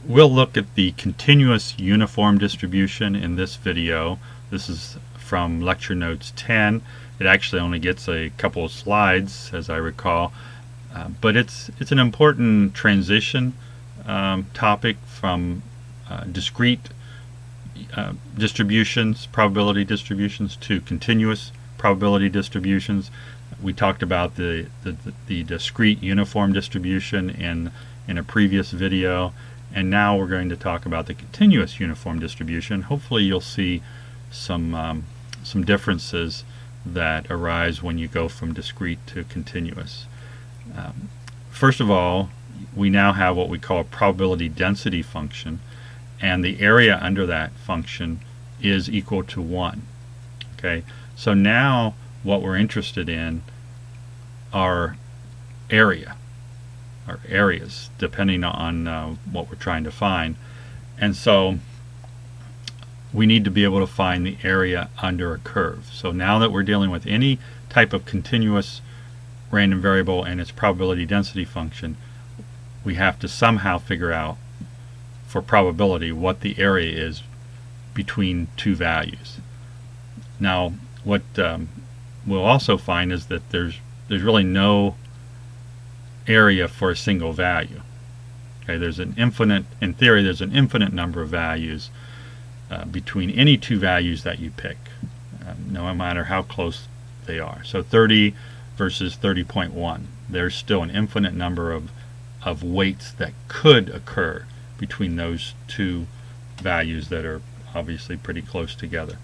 We'll look at the continuous uniform distribution in this video. This is from lecture notes 10. It actually only gets a couple of slides, as I recall, but it's an important transition topic from discrete distributions, probability distributions, to continuous probability distributions. We talked about the discrete uniform distribution in a previous video, and now we're going to talk about the continuous uniform distribution. Hopefully you'll see some differences that arise when you go from discrete to continuous. First of all, we now have what we call a probability density function, and the area under that function is equal to 1. Okay, so now what we're interested in are areas, depending on what we're trying to find. And so we need to be able to find the area under a curve. So now that we're dealing with any type of continuous random variable and its probability density function, we have to somehow figure out, for probability, what the area is between two values. Now, what we'll also find is that there's really no area for a single value. Okay, there's an infinite, in theory, there's an infinite number of values between any two values that you pick, no matter how close they are. So 30 versus 30.1, there's still an infinite number of weights that could occur between those two values that are obviously pretty close together.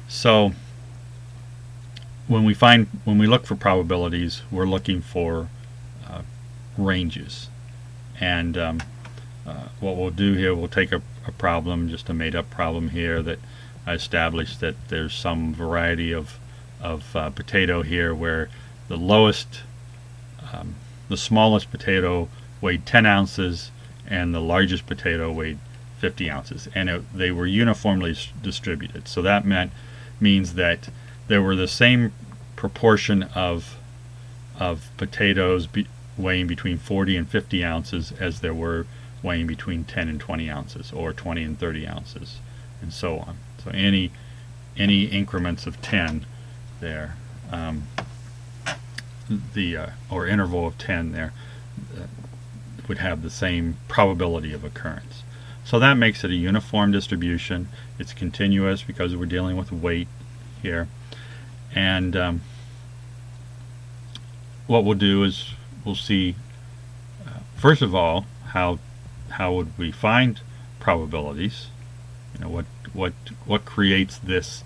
So when we look for probabilities, we're looking for ranges. And what we'll do here, we'll take a problem, just a made-up problem here, that I established that there's some variety of potato here where the smallest potato weighed 10 ounces and the largest potato weighed 50 ounces, and they were uniformly distributed. So that means that there were the same proportion of potatoes weighing between 40 and 50 ounces as there were weighing between 10 and 20 ounces, or 20 and 30 ounces, and so on. So any increments of 10 there, or interval of 10 there, would have the same probability of occurrence. So that makes it a uniform distribution. It's continuous because we're dealing with weight here. And what we'll do is we'll see, first of all, how would we find probabilities? You know, what creates this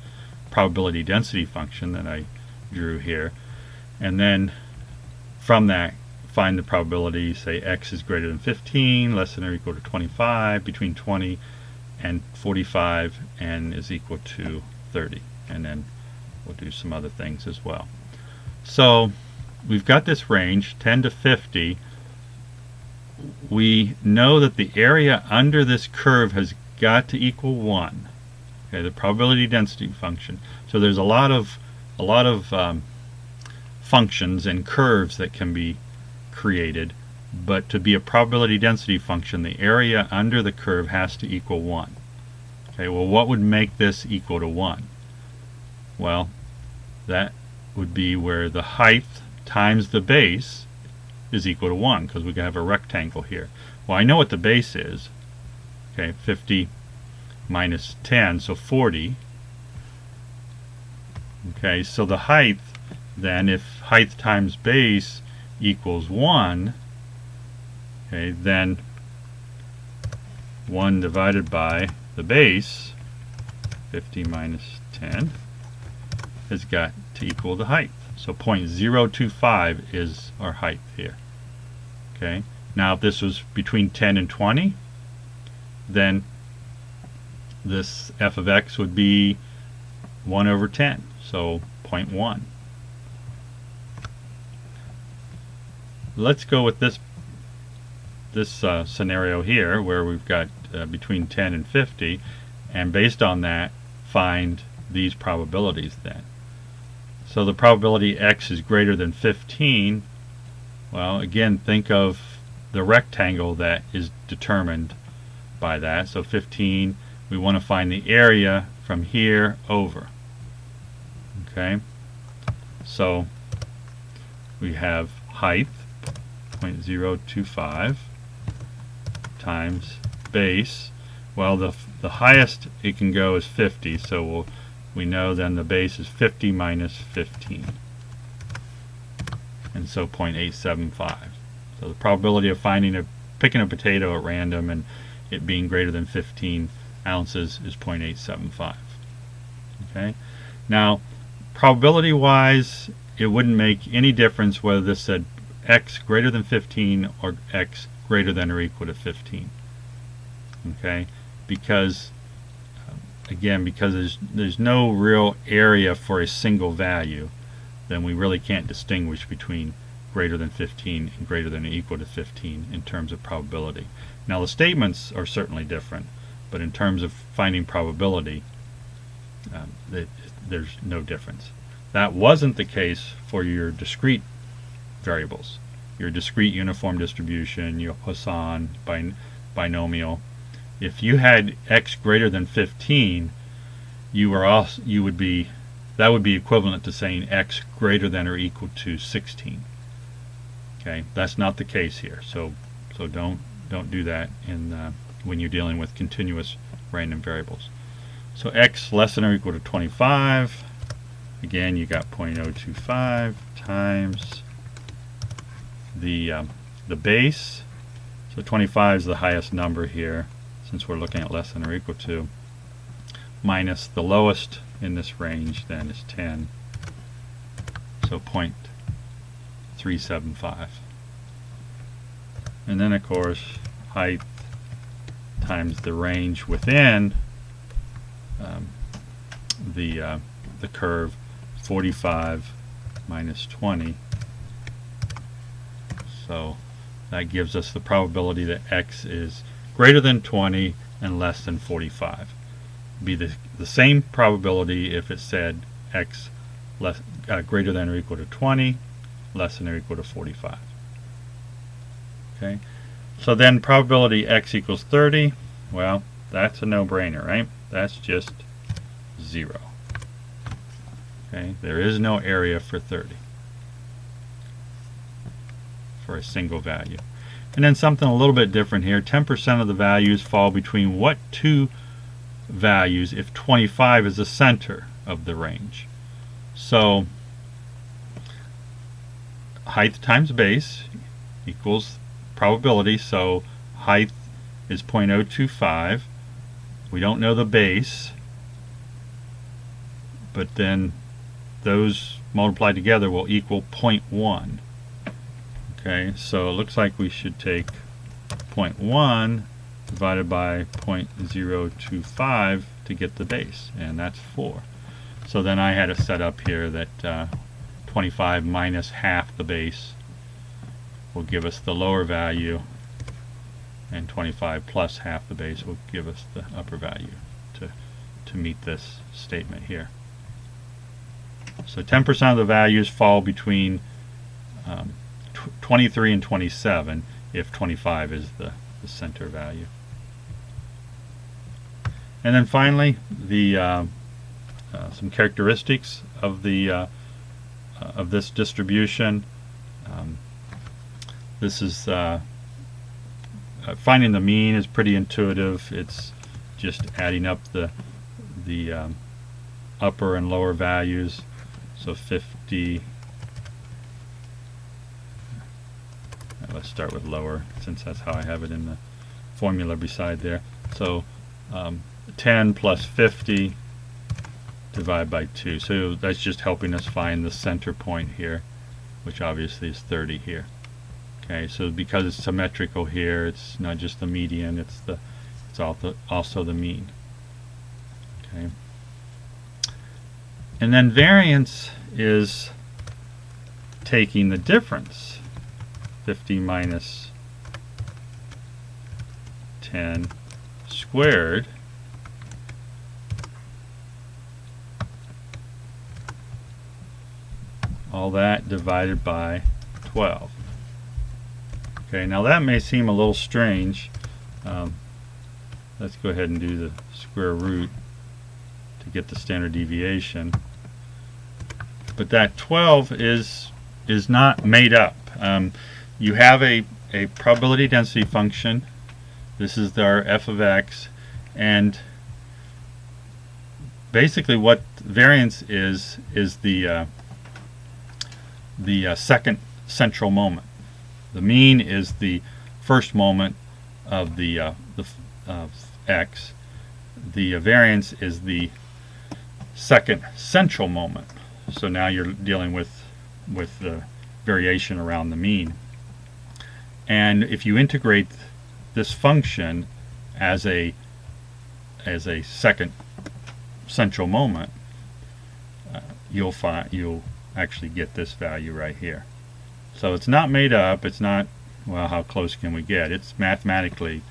probability density function that I drew here, and then from that find the probability, say x is greater than 15, less than or equal to 25, between 20 and 45, and is equal to 30. And then we'll do some other things as well. So we've got this range, 10 to 50. We know that the area under this curve has got to equal 1. Okay, the probability density function. So there's a lot of functions and curves that can be created, but to be a probability density function, the area under the curve has to equal 1. Okay, well, what would make this equal to 1? Well, that would be where the height times the base is equal to 1, because we have a rectangle here. Well, I know what the base is. Okay, 50 minus 10, so 40. Okay, so the height, then, if height times base equals 1, okay, then 1 divided by the base, 50 minus 10, has got to equal the height. So 0.025 is our height here. Okay, now if this was between 10 and 20, then this f of x would be 1 over 10, so 0.1. Let's go with this scenario here, where we've got between 10 and 50, and based on that find these probabilities then. So the probability x is greater than 15. Well, again, think of the rectangle that is determined by that. So 15, we want to find the area from here over. Okay, so we have height 0.025 times base. Well, the highest it can go is 50, so we know then the base is 50 minus 15, and so 0.875. So the probability of picking a potato at random and it being greater than 15 ounces is 0.875. Okay, now probability wise, it wouldn't make any difference whether this said x greater than 15 or x greater than or equal to 15. Okay, because again, because there's no real area for a single value, then we really can't distinguish between greater than 15 and greater than or equal to 15 in terms of probability. Now the statements are certainly different, but in terms of finding probability, there's no difference. That wasn't the case for your discrete variables, your discrete uniform distribution, your Poisson binomial. If you had x greater than 15, that would be equivalent to saying x greater than or equal to 16. Okay, that's not the case here. So don't do that when you're dealing with continuous random variables. So x less than or equal to 25. Again, you got 0.025 times the base. So 25 is the highest number here, since we're looking at less than or equal to, minus the lowest in this range then is 10, so 0.375. And then of course height times the range within the curve, 45 minus 20. So that gives us the probability that x is greater than 20 and less than 45. Be the same probability if it said x greater than or equal to 20, less than or equal to 45. Okay, so then probability x equals 30. Well, that's a no-brainer, right? That's just 0. Okay, there is no area for 30 for a single value. And then something a little bit different here. 10% of the values fall between what two values if 25 is the center of the range? So height times base equals probability. So height is 0.025. We don't know the base, but then those multiplied together will equal 0.1. Okay, so it looks like we should take 0.1 divided by 0.025 to get the base, and that's 4. So then I had it set up here that 25 minus half the base will give us the lower value, and 25 plus half the base will give us the upper value to meet this statement here. So 10% of the values fall between 23 and 27 if 25 is the center value. And then finally, some characteristics of this distribution. This is finding the mean is pretty intuitive. It's just adding up the upper and lower values. So 50. Let's start with lower, since that's how I have it in the formula beside there. So 10 plus 50 divided by 2. So that's just helping us find the center point here, which obviously is 30 here. Okay, so because it's symmetrical here, it's not just the median, it's also the mean. Okay. And then variance is taking the difference, 50 minus 10 squared, all that divided by 12. Okay, now that may seem a little strange, let's go ahead and do the square root to get the standard deviation. But that 12 is not made up. You have a probability density function. This is our f of x, and basically what variance is the second central moment. The mean is the first moment of of x. The variance is the second central moment. So now you're dealing with the variation around the mean. And if you integrate this function as a second central moment, you'll actually get this value right here. So it's not made up. It's not, well, how close can we get? It's mathematically,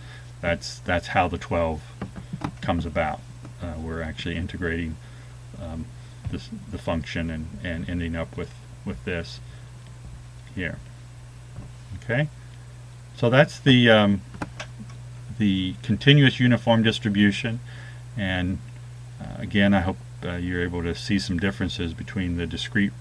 that's how the 12 comes about. We're actually integrating the function and ending up with this here. Okay, so that's the continuous uniform distribution, and again, I hope you're able to see some differences between the discrete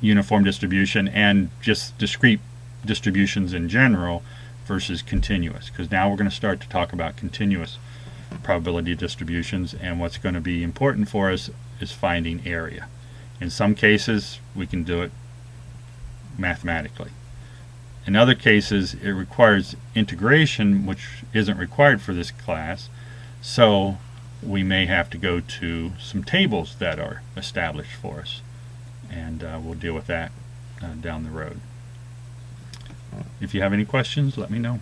uniform distribution and just discrete distributions in general versus continuous, because now we're going to start to talk about continuous probability distributions, and what's going to be important for us is finding area. In some cases we can do it mathematically. In other cases it requires integration, which isn't required for this class, so we may have to go to some tables that are established for us, and we'll deal with that down the road. If you have any questions, let me know.